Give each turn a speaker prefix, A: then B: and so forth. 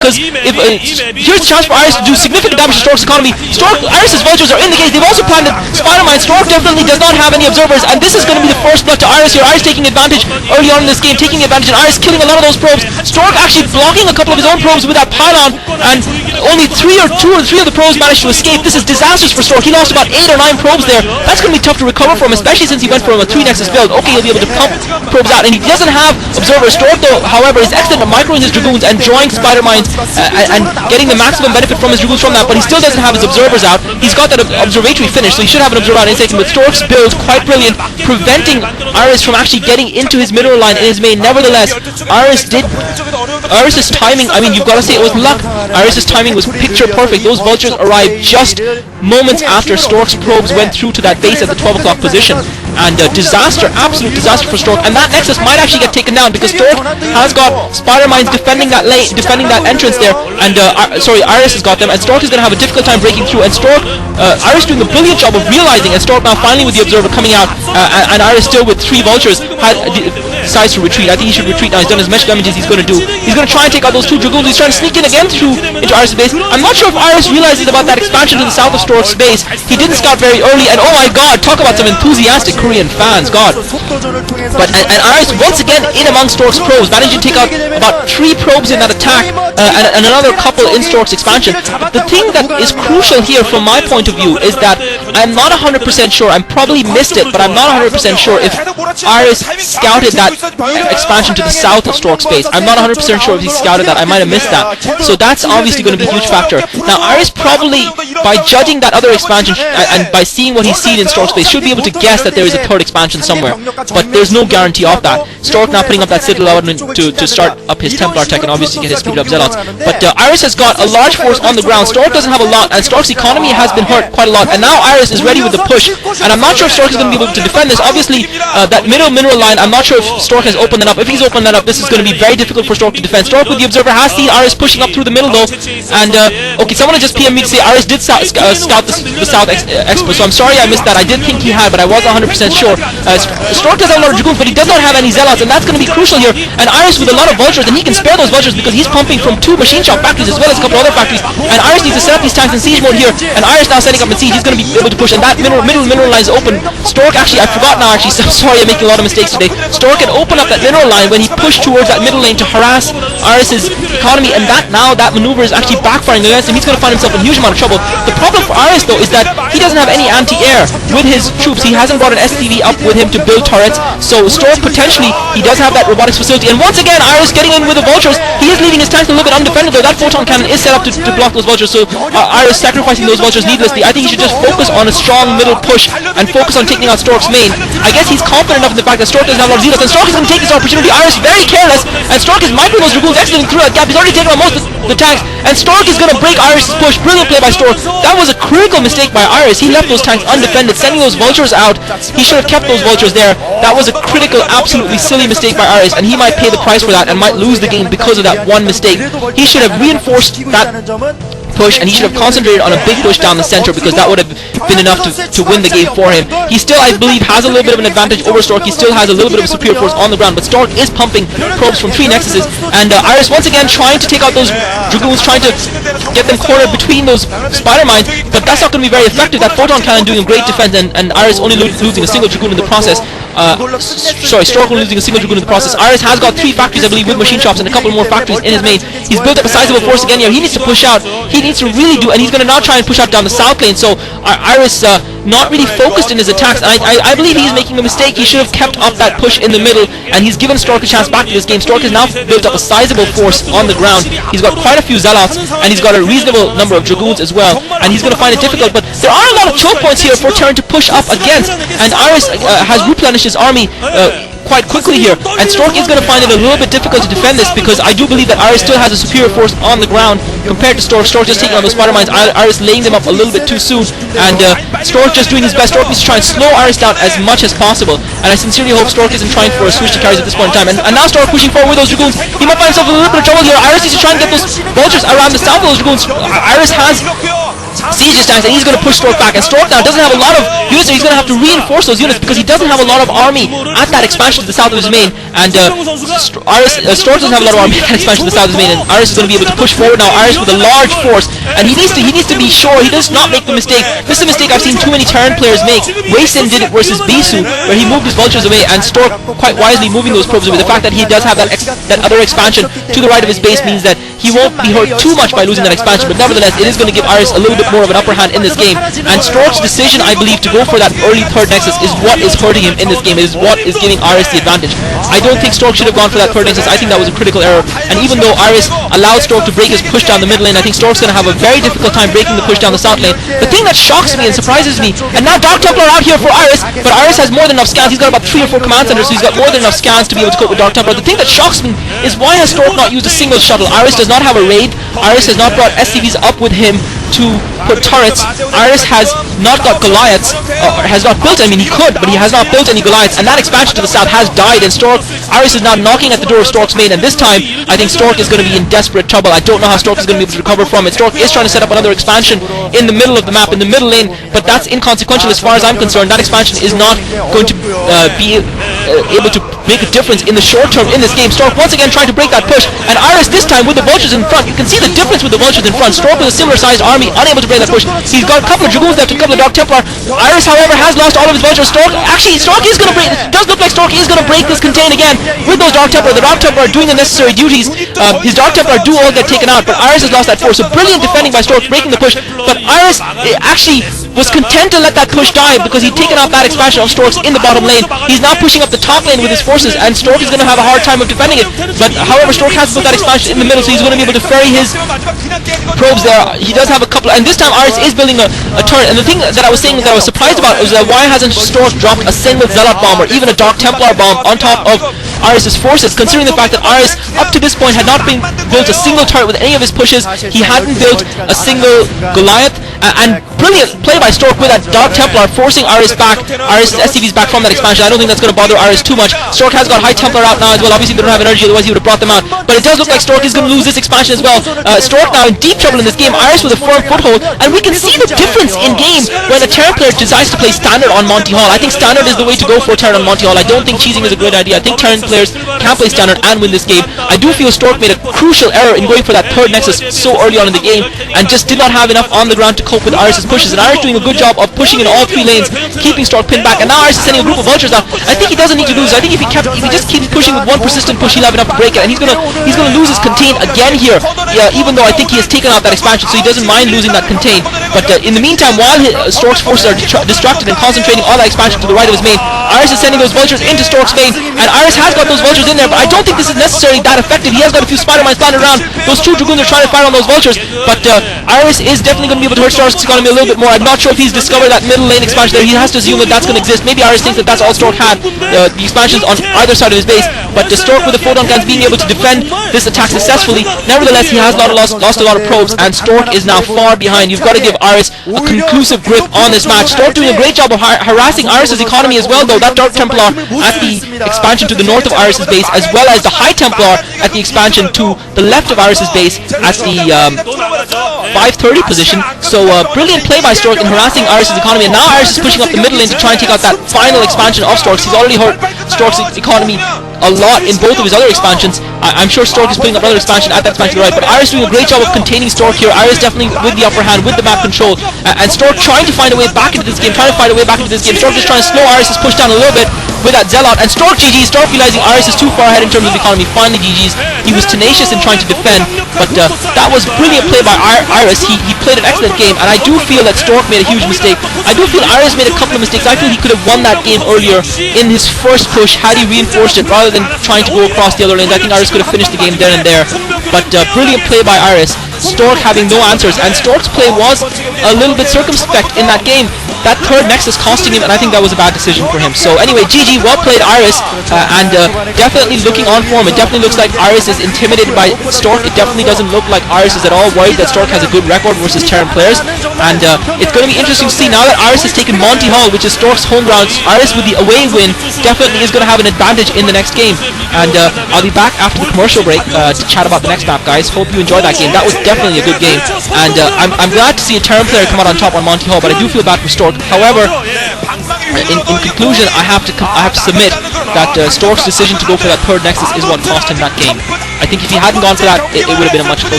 A: because if here's the chance for Iris to do significant damage to Stork's economy. Iris's vultures are in the case. They've also planted spider mines. Stork definitely does not have any observers, and this is going to be the first blood to Iris here. Iris taking advantage early on in this game, taking advantage, and Iris killing a lot of those probes. Stork actually blocking a couple of his own probes with that pylon, and only 2 or 3 of the probes managed to escape. This is disastrous for Stork. He lost about 8 or 9 probes there. That's going to be tough to recover from, especially since he went from a 3-nexus build. Okay, he'll be able to pump probes out, and he doesn't have observers. Stork, though, however, is excellent at microing his dragoons and drawing spider mines and getting the maximum benefit from his dragoons from that, but he still doesn't have his observers out. He's got that observatory finished, so he should have an observer out in a second, but Stork's build quite brilliant, preventing Iris from actually getting into his mineral line in his main. Nevertheless, Iris's timing, I mean, you've got to say it was luck. Iris's timing was picture perfect. Those vultures arrived just moments after Stork's probes went through to that base at the 12 o'clock position, and disaster, absolute disaster for Stork, and that nexus might actually get taken down because Stork has got spider mines defending that lane, defending that entrance there, and Iris has got them, and Stork is going to have a difficult time breaking through, and Iris doing a brilliant job of realizing, and Stork now finally with the observer coming out, and Iris still with 3 vultures decides to retreat. I think he should retreat now. He's done as much damage as he's going to do. He's going to try and take out those 2 dragoons. He's trying to sneak in again into Iris' base. I'm not sure if Iris realizes about that expansion to the south of Stork's base. He didn't scout very early, and oh my god, talk about some enthusiastic Korean fans, god. But and Iris once again in among Stork's probes, managing to take out about 3 probes in that attack, and another couple in Stork's expansion. The thing that is crucial here from my point of view is that I'm not 100% sure, I probably missed it, but I'm not 100% sure if Iris scouted that expansion to the south of Stork's base. I'm not 100% sure if he scouted that. I might have missed that. So that's obviously going to be a huge factor. Now Iris probably, by judging that other expansion and by seeing what he's seen in Stork's base, should be able to guess that there is a 3rd expansion somewhere. But there's no guarantee of that. Stork now putting up that Citadel element to start up his Templar tech and obviously get his speed up Zealots. But Iris has got a large force on the ground. Stork doesn't have a lot, and Stork's economy has been hurt quite a lot. And now Iris is ready with the push, and I'm not sure if Stork is going to be able to defend this. Obviously, that middle mineral line, I'm not sure if Stork has opened that up. If he's opened that up, this is going to be very difficult for Stork to defend. Stork with the observer has seen Iris pushing up through the middle though, and okay, someone has just PM'd me to say Iris did scout the south expo, so I'm sorry I missed that. I did think he had, but I wasn't 100% sure. Stork does have a lot of dragoons, but he does not have any zealots, and that's going to be crucial here. And Iris with a lot of vultures, and he can spare those vultures because he's pumping from 2 machine shop factories as well as a couple other factories, and Iris needs to set up these tanks in siege mode here, and Iris now setting up in siege. He's going to be able to push, and that middle line is open. Stork actually, I forgot now actually, so I'm sorry I'm making a lot of mistakes today. Stork can open up that mineral line when he pushed towards that middle lane to harass Iris's economy, and that maneuver is actually backfiring against him. He's going to find himself in a huge amount of trouble. The problem for Iris though is that he doesn't have any anti-air with his troops. He hasn't brought an STV up with him to build turrets, so Stork potentially, he does have that robotics facility, and once again Iris getting in with the vultures. He is leaving his tanks a little bit undefended though. That photon cannon is set up to block those vultures, so Iris sacrificing those vultures needlessly. I think he should just focus on a strong middle push and focus on taking out Stork's main. I guess he's confident enough in the fact that Stork doesn't have a lot of zealots, and Stork is going to take this opportunity. Iris very careless, and Stork is microing those dragoons excellently through that gap. He's already taken out most of the tanks, and Stork is going to break Iris' push. Brilliant play by Stork. That was a critical mistake by Iris. He left those tanks undefended, sending those vultures out. He should have kept those vultures there. That was a critical, absolutely silly mistake by Iris, and he might pay the price for that and might lose the game because of that one mistake. He should have reinforced that push, and he should have concentrated on a big push down the center, because that would have been enough to win the game for him. He still, I believe, has a little bit of an advantage over Stork. He still has a little bit of a superior force on the ground, but Stork is pumping probes from 3 nexuses, and Iris once again trying to take out those dragoons, trying to get them cornered between those spider mines, but that's not going to be very effective. That photon cannon doing a great defense, and Iris only losing a single dragoon in the process. Stork only losing a single dragoon in the process. Iris has got 3 factories, I believe, with machine shops and a couple more factories in his main. He's built up a sizable force again here. He needs to push out. He needs to really do, and he's going to now try and push out down the south lane. So Iris not really focused in his attacks, and I believe he's making a mistake. He should have kept up that push in the middle, and he's given Stork a chance back to this game. Stork has now built up a sizable force on the ground. He's got quite a few zealots, and he's got a reasonable number of dragoons as well, and he's going to find it difficult, but there are a lot of choke points here for Terran to push up against, and Iris has replenished his army quite quickly here, and Stork is going to find it a little bit difficult to defend this, because I do believe that Iris still has a superior force on the ground compared to Stork. Stork just taking on those spider mines, Iris laying them up a little bit too soon, and Stork just doing his best. Stork needs to try and slow Iris down as much as possible, and I sincerely hope Stork isn't trying for a switch to carries at this point in time, and now Stork pushing forward with those dragoons. He might find himself in a little bit of trouble here. Iris needs to try and get those vultures around the south of those dragoons. Iris has siege his tanks, and he's going to push Stork back. And Stork now doesn't have a lot of units, so he's going to have to reinforce those units because he doesn't have a lot of army at that expansion to the south of his main. And Stork doesn't have a lot of army at that expansion to the south of his main, and Iris is going to be able to push forward now. Iris with a large force, and he needs to be sure he does not make the mistake. This is a mistake I've seen too many Terran players make. Wayson did it versus Bisu, where he moved his vultures away, and Stork quite wisely moving those probes away. The fact that he does have that other expansion to the right of his base means that he won't be hurt too much by losing that expansion, but nevertheless it is going to give Iris a little bit more of an upper hand in this game. And Stork's decision, I believe, to go for that early third nexus is what is hurting him in this game. It is what is giving Iris the advantage. I don't think Stork should have gone for that third nexus. I think that was a critical error, and even though Iris allowed Stork to break his push down the middle lane, I think Stork's going to have a very difficult time breaking the push down the south lane. The thing that shocks me and surprises me, and now Dark Templar out here for Iris, but Iris has more than enough scans. He's got about 3 or 4 command centers, so he's got more than enough scans to be able to cope with Dark Templar. The thing that shocks me is why has Stork not used a single shuttle? Iris does not have a raid. Iris has not brought SCVs up with him to put turrets. Iris has not got Goliaths, or has not built, I mean he could, but he has not built any Goliaths, and that expansion to the south has died, and Iris is now knocking at the door of Stork's main, and this time I think Stork is going to be in desperate trouble. I don't know how Stork is going to be able to recover from it. Stork is trying to set up another expansion in the middle of the map, in the middle lane, but that's inconsequential as far as I'm concerned. That expansion is not going to be able to make a difference in the short term in this game. Stork once again trying to break that push, and Iris this time with the vultures in front. You can see the difference with the vultures in front. Stork with a similar sized army, unable to break that push. He's got a couple of Dragoons left, a couple of Dark Templar. Iris, however, has lost all of his vultures. Stork is going to break. It does look like Stork is going to break this contain again with those Dark Templar. The Dark Templar are doing the necessary duties. His Dark Templar do all get taken out, but Iris has lost that force. So brilliant defending by Stork, breaking the push. But Iris actually was content to let that push die because he'd taken out that expansion of Stork's in the bottom lane. He's now pushing up the top lane with his forces, and Stork is going to have a hard time of defending it. But however, Stork has built that expansion in the middle, so he's going to be able to ferry his probes there. He does have a couple, and this time Iris is building a turret. And the thing that I was saying that I was surprised about was that why hasn't Stork dropped a single Zealot bomb or even a Dark Templar bomb on top of Iris' forces, considering the fact that Iris up to this point had not built a single turret with any of his pushes. He hadn't built a single Goliath, and brilliant play by Stork with that Dark Templar, forcing Iris back, Iris' SCVs back from that expansion. I don't think that's going to bother Iris too much. Stork has got High Templar out now as well. Obviously they don't have energy, otherwise he would have brought them out. But it does look like Stork is going to lose this expansion as well. Stork now in deep trouble in this game. Iris with a firm foothold, and we can see the difference in game when a Terran player decides to play Standard on Monty Hall. I think Standard is the way to go for Terran on Monty Hall. I don't think cheesing is a good idea. I think Terran players can play Standard and win this game. I do feel Stork made a crucial error in going for that third nexus so early on in the game, and just did not have enough on the ground to cope with Iris' pushes. And Iris doing a good job of pushing in all 3 lanes, keeping Stork pinned back. And now Iris is sending a group of vultures out. I think he doesn't need to lose. I think if he just keeps pushing with one persistent push, he'll have enough to break it. And he's gonna lose his contain again here. Yeah, even though I think he has taken out that expansion, so he doesn't mind losing that contain. But in the meantime, while Stork's forces are distracted and concentrating on that expansion to the right of his main, Iris is sending those vultures into Stork's main, and Iris has got those vultures in there, but I don't think this is necessarily that effective. He has got a few Spider-Mines planted around. Those 2 Dragoons are trying to fire on those vultures, but Iris is definitely going to be able to hurt Stork's economy a little bit more. I'm not sure if he's discovered that middle lane expansion there. He has to assume that that's going to exist. Maybe Iris thinks that that's all Stork had, the expansions on either side of his base, but Stork with the photon guns being able to defend this attack successfully. Nevertheless, he has lost a lot of probes, and Stork is now far behind. You've got to give Iris a conclusive grip on this match. Stork doing a great job of harassing Iris' economy as well, though. That Dark Templar at the expansion to the north of Iris' base, as well as the High Templar at the expansion to the left of Iris' base at the 530 position. So brilliant play by Stork in harassing Iris' economy, and now Iris is pushing up the middle lane to try and take out that final expansion of Stork's. He's already hurt Stork's economy a lot in both of his other expansions. I'm sure Stork is putting up another expansion at that expansion to the right, but Iris doing a great job of containing Stork here. Iris definitely with the upper hand, with the map control, and Stork trying to find a way back into this game, Stork just trying to slow Iris' push down a little bit with that Zealot, and Stork GG. Stork realizing Iris is too far ahead in terms of economy, finally GG's. He was tenacious in trying to defend, but that was brilliant play by Iris. He played an excellent game, and I do feel that Stork made a huge mistake. I do feel Iris made a couple of mistakes. I feel he could have won that game earlier in his first push had he reinforced it rather than trying to go across the other lanes. I think Iris could have finished the game there and there, but brilliant play by Iris. Stork having no answers, and Stork's play was a little bit circumspect in that game. That third nexus costing him, and I think that was a bad decision for him. So anyway, GG. GG, well played Iris, and definitely looking on form. It definitely looks like Iris is intimidated by Stork. It definitely doesn't look like Iris is at all worried that Stork has a good record versus Terran players, and it's going to be interesting to see now that Iris has taken Monty Hall, which is Stork's home ground. Iris with the away win definitely is going to have an advantage in the next game, and I'll be back after the commercial break to chat about the next map, guys. Hope you enjoyed that game. That was definitely a good game, and I'm glad to see a Terran player come out on top on Monty Hall, but I do feel bad for Stork. However, in conclusion, I have to submit that Stork's decision to go for that third Nexus is what cost him that game. I think if he hadn't gone for that, it would have been a much closer